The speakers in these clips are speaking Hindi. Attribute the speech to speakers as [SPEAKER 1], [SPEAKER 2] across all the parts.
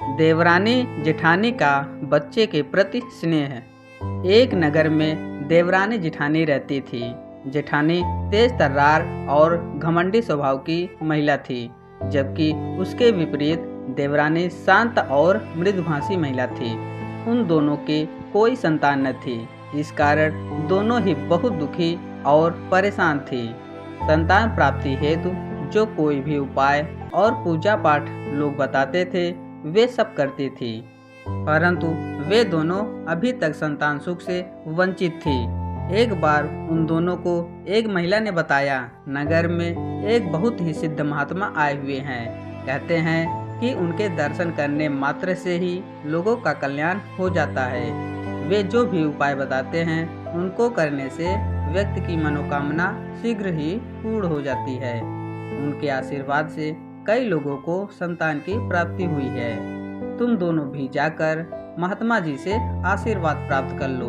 [SPEAKER 1] देवरानी जेठानी का बच्चे के प्रति स्नेह। एक नगर में देवरानी जेठानी रहती थी। जेठानी तेज तर्रार और घमंडी स्वभाव की महिला थी, जबकि उसके विपरीत देवरानी शांत और मृदुभाषी महिला थी। उन दोनों के कोई संतान न थी। इस कारण दोनों ही बहुत दुखी और परेशान थी। संतान प्राप्ति हेतु जो कोई भी उपाय और पूजा पाठ लोग बताते थे, वे सब करती थी, परंतु वे दोनों अभी तक संतान सुख से वंचित थी। एक बार उन दोनों को एक महिला ने बताया, नगर में एक बहुत ही सिद्ध महात्मा आए हुए हैं। कहते हैं कि उनके दर्शन करने मात्र से ही लोगों का कल्याण हो जाता है। वे जो भी उपाय बताते हैं, उनको करने से व्यक्ति की मनोकामना शीघ्र ही पूर्ण हो जाती है। उनके आशीर्वाद से कई लोगों को संतान की प्राप्ति हुई है। तुम दोनों भी जाकर महात्मा जी से आशीर्वाद प्राप्त कर लो।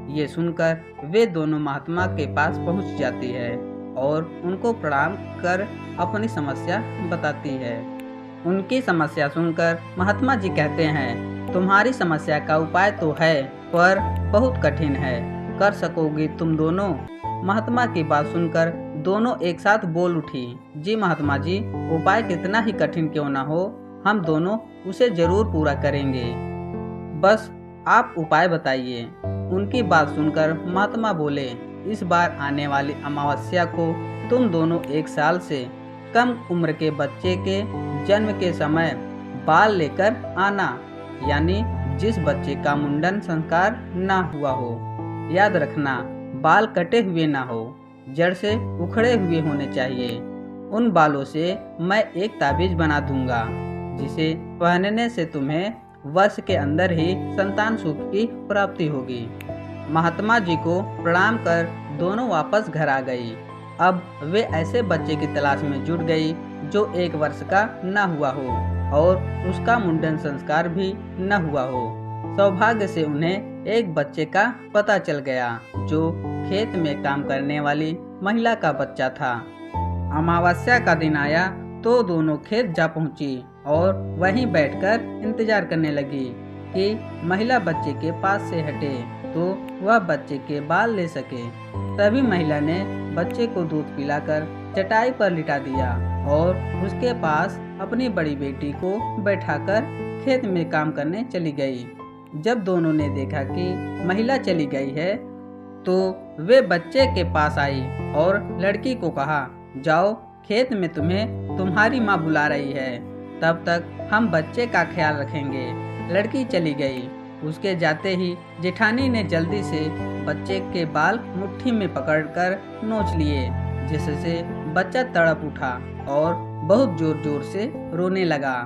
[SPEAKER 1] ये सुनकर वे दोनों महात्मा के पास पहुंच जाती है और उनको प्रणाम कर अपनी समस्या बताती है। उनकी समस्या सुनकर महात्मा जी कहते हैं, तुम्हारी समस्या का उपाय तो है, पर बहुत कठिन है। कर सकोगी तुम दोनों? महात्मा की बात सुनकर दोनों एक साथ बोल उठी, जी महात्मा जी, उपाय कितना ही कठिन क्यों ना हो, हम दोनों उसे जरूर पूरा करेंगे। बस आप उपाय बताइए। उनकी बात सुनकर महात्मा बोले, इस बार आने वाली अमावस्या को तुम दोनों 1 साल से कम उम्र के बच्चे के जन्म के समय बाल लेकर आना, यानी जिस बच्चे का मुंडन संस्कार ना हुआ हो। याद रखना, बाल कटे हुए ना हो, जड़ से उखड़े हुए होने चाहिए। उन बालों से मैं एक ताबीज बना दूंगा, जिसे पहनने से तुम्हें वर्ष के अंदर ही संतान सुख की प्राप्ति होगी। महात्मा जी को प्रणाम कर दोनों वापस घर आ गई। अब वे ऐसे बच्चे की तलाश में जुट गई जो 1 वर्ष का न हुआ हो और उसका मुंडन संस्कार भी न हुआ हो। सौभाग्य से उन्हें एक बच्चे का पता चल गया, जो खेत में काम करने वाली महिला का बच्चा था। अमावस्या का दिन आया तो दोनों खेत जा पहुंची और वहीं बैठकर इंतजार करने लगी कि महिला बच्चे के पास से हटे तो वह बच्चे के बाल ले सके। तभी महिला ने बच्चे को दूध पिलाकर चटाई पर लिटा दिया और उसके पास अपनी बड़ी बेटी को बैठाकर खेत में काम करने चली गई। जब दोनों ने देखा कि महिला चली गई है, तो वे बच्चे के पास आई और लड़की को कहा, जाओ, खेत में तुम्हें तुम्हारी माँ बुला रही है, तब तक हम बच्चे का ख्याल रखेंगे। लड़की चली गई। उसके जाते ही जेठानी ने जल्दी से बच्चे के बाल मुट्ठी में पकड़कर नोच लिए, जिससे बच्चा तड़प उठा और बहुत जोर जोर से रोने लगा।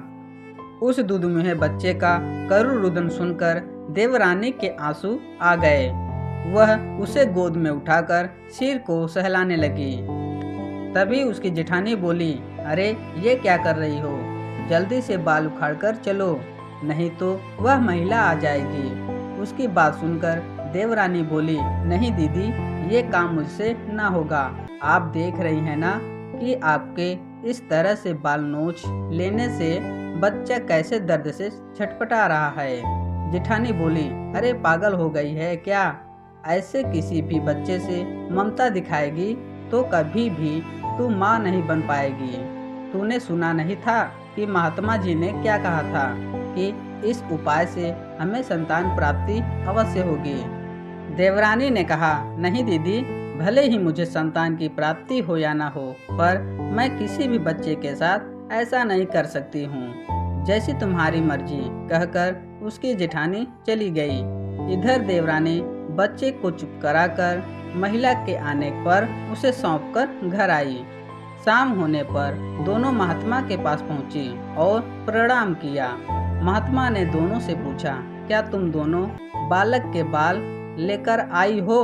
[SPEAKER 1] उस दुधमुहे बच्चे का करुण रुदन सुनकर देवरानी के आंसू आ गए। वह उसे गोद में उठाकर सिर को सहलाने लगी। तभी उसकी जेठानी बोली, अरे ये क्या कर रही हो? जल्दी से बाल उखाड़कर चलो, नहीं तो वह महिला आ जाएगी। उसकी बात सुनकर देवरानी बोली, नहीं दीदी, ये काम मुझसे ना होगा। आप देख रही हैं ना कि आपके इस तरह से बाल नोच लेने से बच्चा कैसे दर्द से छटपटा रहा है। जेठानी बोली, अरे पागल हो गई है क्या? ऐसे किसी भी बच्चे से ममता दिखाएगी तो कभी भी तू माँ नहीं बन पाएगी। तूने सुना नहीं था कि महात्मा जी ने क्या कहा था कि इस उपाय से हमें संतान प्राप्ति अवश्य होगी। देवरानी ने कहा, नहीं दीदी, भले ही मुझे संतान की प्राप्ति हो या ना हो, पर मैं किसी भी बच्चे के साथ ऐसा नहीं कर सकती हूँ। जैसी तुम्हारी मर्जी, कहकर उसकी जेठानी चली गई। इधर देवरानी बच्चे को चुप कराकर महिला के आने पर उसे सौंपकर घर आई। शाम होने पर दोनों महात्मा के पास पहुंची और प्रणाम किया। महात्मा ने दोनों से पूछा, क्या तुम दोनों बालक के बाल लेकर आई हो?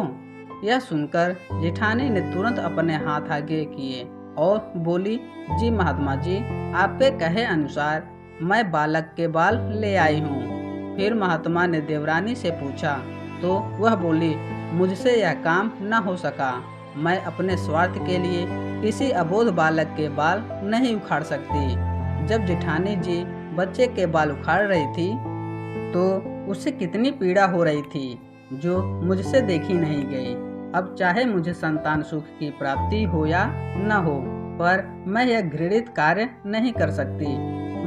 [SPEAKER 1] यह सुनकर जेठानी ने तुरंत अपने हाथ आगे किए और बोली, जी महात्मा जी, आपके कहे अनुसार मैं बालक के बाल ले आई हूँ। फिर महात्मा ने देवरानी से पूछा तो वह बोली, मुझसे यह काम न हो सका। मैं अपने स्वार्थ के लिए किसी अबोध बालक के बाल नहीं उखाड़ सकती। जब जेठानी जी बच्चे के बाल उखाड़ रही थी तो उसे कितनी पीड़ा हो रही थी जो मुझसे देखी नहीं गई। अब चाहे मुझे संतान सुख की प्राप्ति हो या न हो, पर मैं यह घृणित कार्य नहीं कर सकती।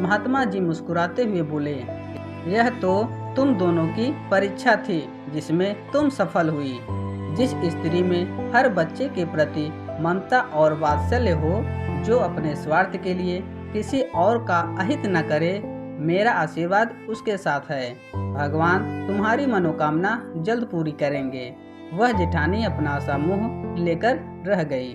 [SPEAKER 1] महात्मा जी मुस्कुराते हुए बोले, यह तो तुम दोनों की परीक्षा थी जिसमें तुम सफल हुई। जिस स्त्री में हर बच्चे के प्रति ममता और वात्सल्य हो, जो अपने स्वार्थ के लिए किसी और का अहित न करे, मेरा आशीर्वाद उसके साथ है। भगवान तुम्हारी मनोकामना जल्द पूरी करेंगे। वह जेठानी अपना सा मुंह लेकर रह गई।